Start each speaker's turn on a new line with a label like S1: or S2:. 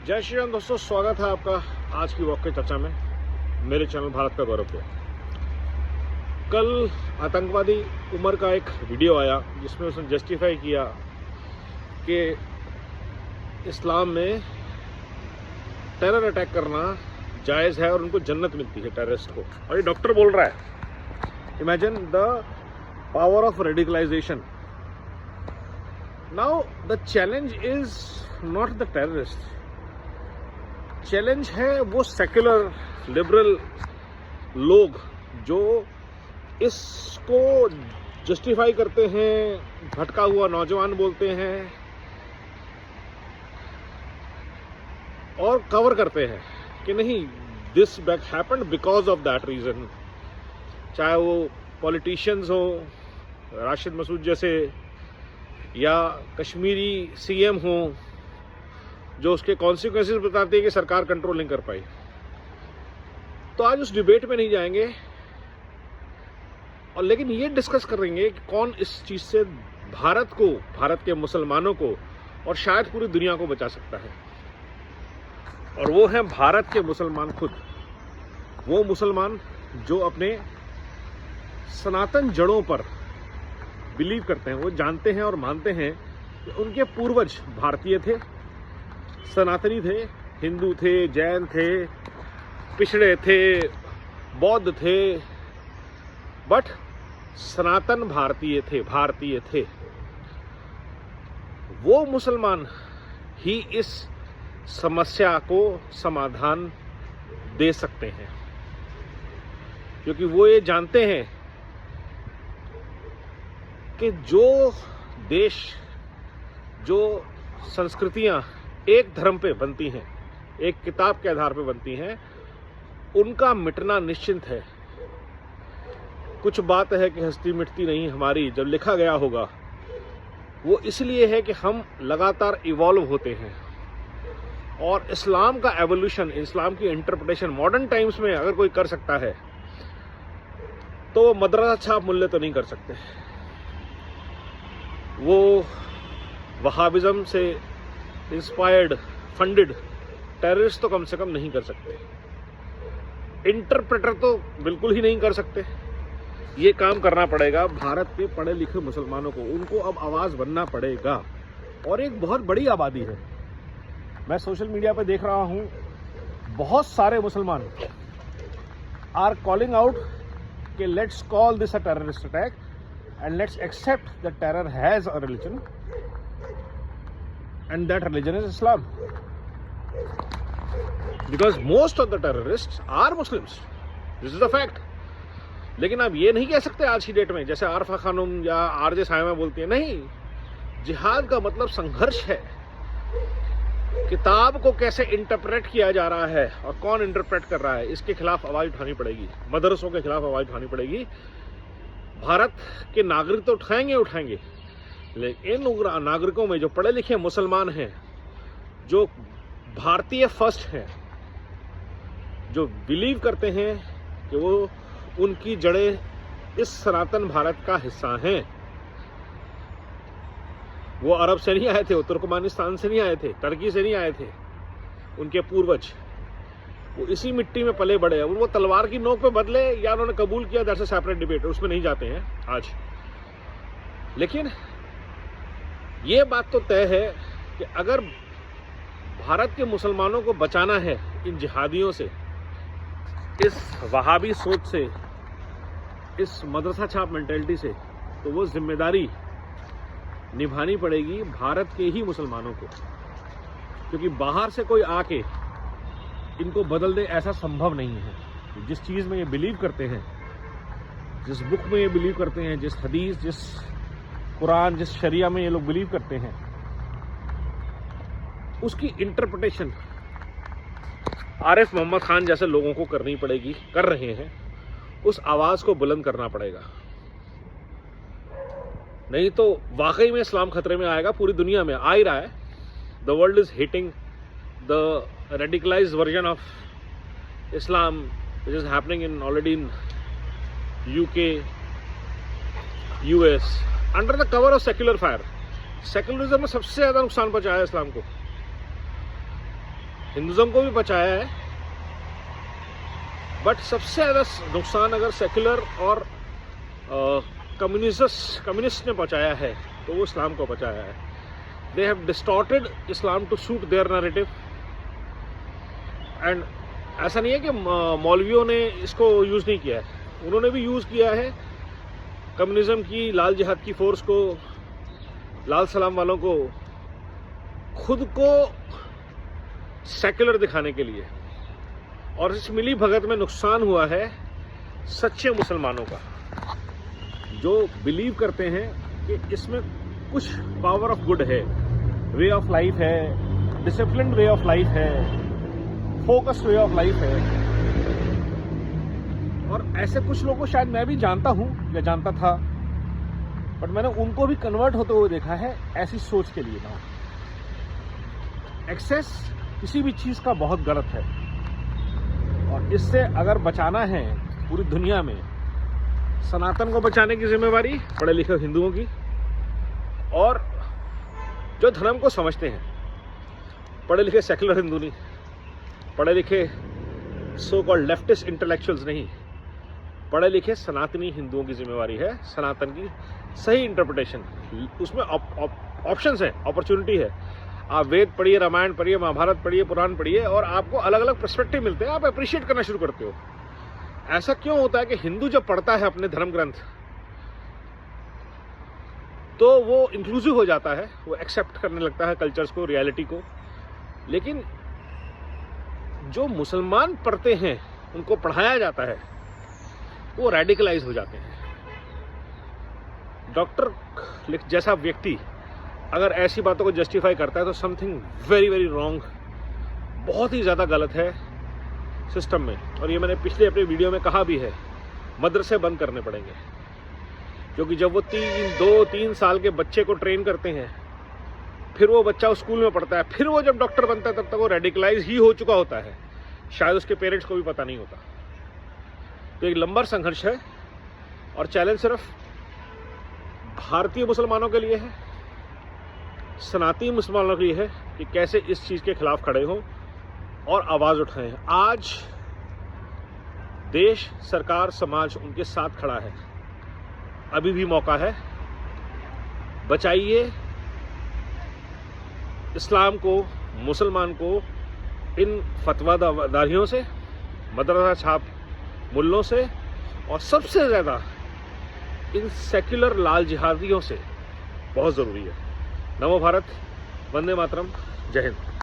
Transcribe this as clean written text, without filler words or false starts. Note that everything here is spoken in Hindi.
S1: जय श्री राम दोस्तों, स्वागत है आपका आज की वॉक की चर्चा में मेरे चैनल भारत का गौरव पे। कल आतंकवादी उमर का एक वीडियो आया जिसमें उसने जस्टिफाई किया कि इस्लाम में टेरर अटैक करना जायज़ है और उनको जन्नत मिलती है टेररिस्ट को। और ये डॉक्टर बोल रहा है। Imagine the power of radicalisation. Now the challenge is not the terrorist, challenge है वो सेक्युलर लिबरल लोग जो इसको जस्टिफाई करते हैं, भटका हुआ नौजवान बोलते हैं और कवर करते हैं कि नहीं, this back happened because of that reason. चाहे वो पॉलिटिशियंस हो, राशिद मसूद जैसे, या कश्मीरी सीएम हो जो उसके कॉन्सिक्वेंसेस बताते हैं कि सरकार कंट्रोल नहीं कर पाई। तो आज उस डिबेट में नहीं जाएंगे और लेकिन ये डिस्कस करेंगे कि कौन इस चीज से भारत को, भारत के मुसलमानों को और शायद पूरी दुनिया को बचा सकता है। और वो हैं भारत के मुसलमान खुद। वो मुसलमान जो अपने सनातन जड़ों पर बिलीव करते हैं, वो जानते हैं और मानते हैं कि उनके पूर्वज भारतीय थे, सनातनी थे, हिंदू थे, जैन थे, पिछड़े थे, बौद्ध थे, बट सनातन भारतीय थे। वो मुसलमान ही इस समस्या को समाधान दे सकते हैं, क्योंकि वो ये जानते हैं कि जो देश, जो संस्कृतियां एक धर्म पे बनती हैं, एक किताब के आधार पे बनती हैं, उनका मिटना निश्चित है। कुछ बात है कि हस्ती मिटती नहीं हमारी, जब लिखा गया होगा वो इसलिए है कि हम लगातार इवॉल्व होते हैं। और इस्लाम का एवोल्यूशन, इस्लाम की इंटरप्रिटेशन मॉडर्न टाइम्स में अगर कोई कर सकता है तो वो मदरसा छाप मुल्ले तो नहीं कर सकते। वो वहाबिज्म से इंस्पायर्ड फंडेड टेररिस्ट तो कम से कम नहीं कर सकते। इंटरप्रेटर तो बिल्कुल ही नहीं कर सकते। ये काम करना पड़ेगा भारत के पढ़े लिखे मुसलमानों को। उनको अब आवाज बनना पड़ेगा। और एक बहुत बड़ी आबादी है। मैं सोशल मीडिया पे देख रहा हूं, बहुत सारे मुसलमान आर कॉलिंग आउट कि let's call this a terrorist attack and let's accept that terror has a religion and that religion is Islam, because most of the terrorists are Muslims. This is a fact. लेकिन आप ये नहीं कह सकते आज की डेट में, जैसे आरफा खानम या आरजे साहिमा बोलती है, नहीं, जिहाद का मतलब संघर्ष है। किताब को कैसे इंटरप्रेट किया जा रहा है और कौन इंटरप्रेट कर रहा है, इसके खिलाफ आवाज उठानी पड़ेगी। मदरसों के खिलाफ आवाज उठानी पड़ेगी। भारत के नागरिक तो उठाएंगे, लेकिन इन नागरिकों में जो पढ़े लिखे मुसलमान हैं, जो भारतीय फर्स्ट हैं, जो बिलीव करते हैं कि वो उनकी जड़ें इस सनातन भारत का हिस्सा हैं। वो अरब से नहीं आए थे, वो तुर्कमानिस्तान से नहीं आए थे, टर्की से नहीं आए थे। उनके पूर्वज वो इसी मिट्टी में पले बड़े हैं। वो तलवार की नोक पे बदले या उन्होंने कबूल किया, दैट्स अ सेपरेट डिबेट, उसमें नहीं जाते हैं आज। लेकिन ये बात तो तय है कि अगर भारत के मुसलमानों को बचाना है इन जिहादियों से, इस वहाबी सोच से, इस मदरसा छाप मेंटेलिटी से, तो वो जिम्मेदारी निभानी पड़ेगी भारत के ही मुसलमानों को। क्योंकि बाहर से कोई आके इनको बदल दे, ऐसा संभव नहीं है। जिस चीज़ में ये बिलीव करते हैं, जिस बुक में ये बिलीव करते हैं, जिस हदीस, जिस कुरान, जिस शरिया में ये लोग बिलीव करते हैं, उसकी इंटरप्रिटेशन आरिफ मोहम्मद खान जैसे लोगों को करनी पड़ेगी, कर रहे हैं। उस आवाज को बुलंद करना पड़ेगा, नहीं तो वाकई में इस्लाम खतरे में आएगा। पूरी दुनिया में आ ही रहा है। The world is hitting the radicalised version of Islam which is happening in already in UK, US, under the cover of secular fire. Secularism में सबसे ज्यादा नुकसान पहुंचाया है इस्लाम को। हिंदुज़म को भी बचाया है, बट सबसे ज़्यादा नुकसान अगर सेक्युलर और कम्युनिस्ट ने पहुंचाया है तो वो इस्लाम को पहुंचाया है। They have distorted Islam to suit their narrative. And ऐसा नहीं है कि मौलवियों ने इसको यूज़ नहीं किया है, उन्होंने भी यूज़ किया है कम्युनिज्म की, लाल जिहाद की फोर्स को, लाल सलाम वालों को, खुद को सेक्युलर दिखाने के लिए। और इस मिली भगत में नुकसान हुआ है सच्चे मुसलमानों का, जो बिलीव करते हैं कि इसमें कुछ पावर ऑफ गुड है, वे ऑफ लाइफ है, डिसिप्लिन वे ऑफ लाइफ है, फोकस्ड वे ऑफ लाइफ है। और ऐसे कुछ लोगों को शायद मैं भी जानता हूं या जानता था, बट मैंने उनको भी कन्वर्ट होते हुए देखा है ऐसी सोच के लिए ना। एक्सेस किसी भी चीज का बहुत गलत है, और इससे अगर बचाना है पूरी दुनिया में, सनातन को बचाने की जिम्मेवारी पढ़े लिखे हिंदुओं की, और जो धर्म को समझते हैं, पढ़े लिखे सेक्युलर हिंदू नहीं, पढ़े लिखे सो कॉल्ड लेफ्टिस्ट इंटेलेक्चुअल्स नहीं, पढ़े लिखे सनातनी हिंदुओं की जिम्मेवारी है सनातन की सही इंटरप्रिटेशन। उसमें ऑप्शंस है, अपॉर्चुनिटी है। आप वेद पढ़िए, रामायण पढ़िए, महाभारत पढ़िए, पुराण पढ़िए, और आपको अलग अलग पर्सपेक्टिव मिलते हैं, आप अप्रिशिएट करना शुरू करते हो। ऐसा क्यों होता है कि हिंदू जब पढ़ता है अपने धर्म ग्रंथ तो वो इंक्लूसिव हो जाता है, वो एक्सेप्ट करने लगता है कल्चर्स को, रियलिटी को। लेकिन जो मुसलमान पढ़ते हैं, उनको पढ़ाया जाता है, वो रेडिकलाइज हो जाते हैं। डॉक्टर जैसा व्यक्ति अगर ऐसी बातों को जस्टिफाई करता है तो समथिंग वेरी वेरी रॉन्ग, बहुत ही ज़्यादा गलत है सिस्टम में। और ये मैंने पिछले अपने वीडियो में कहा भी है, मदरसे बंद करने पड़ेंगे, क्योंकि जब वो 2-3 साल के बच्चे को ट्रेन करते हैं, फिर वो बच्चा उस स्कूल में पढ़ता है, फिर वो जब डॉक्टर बनता है तब तक वो रेडिकलाइज ही हो चुका होता है, शायद उसके पेरेंट्स को भी पता नहीं होता। तो एक लंबा संघर्ष है, और चैलेंज सिर्फ भारतीय मुसलमानों के लिए है, सनातनी मुसलमानों के लिए है कि कैसे इस चीज़ के खिलाफ खड़े हों और आवाज़ उठाएं। आज देश, सरकार, समाज उनके साथ खड़ा है, अभी भी मौका है। बचाइए इस्लाम को, मुसलमान को इन फतवादारियों से, मदरसा छाप मुल्लों से, और सबसे ज़्यादा इन सेक्युलर लाल जिहादियों से बहुत ज़रूरी है। नमो भारत, वंदे मातरम, जय हिंद।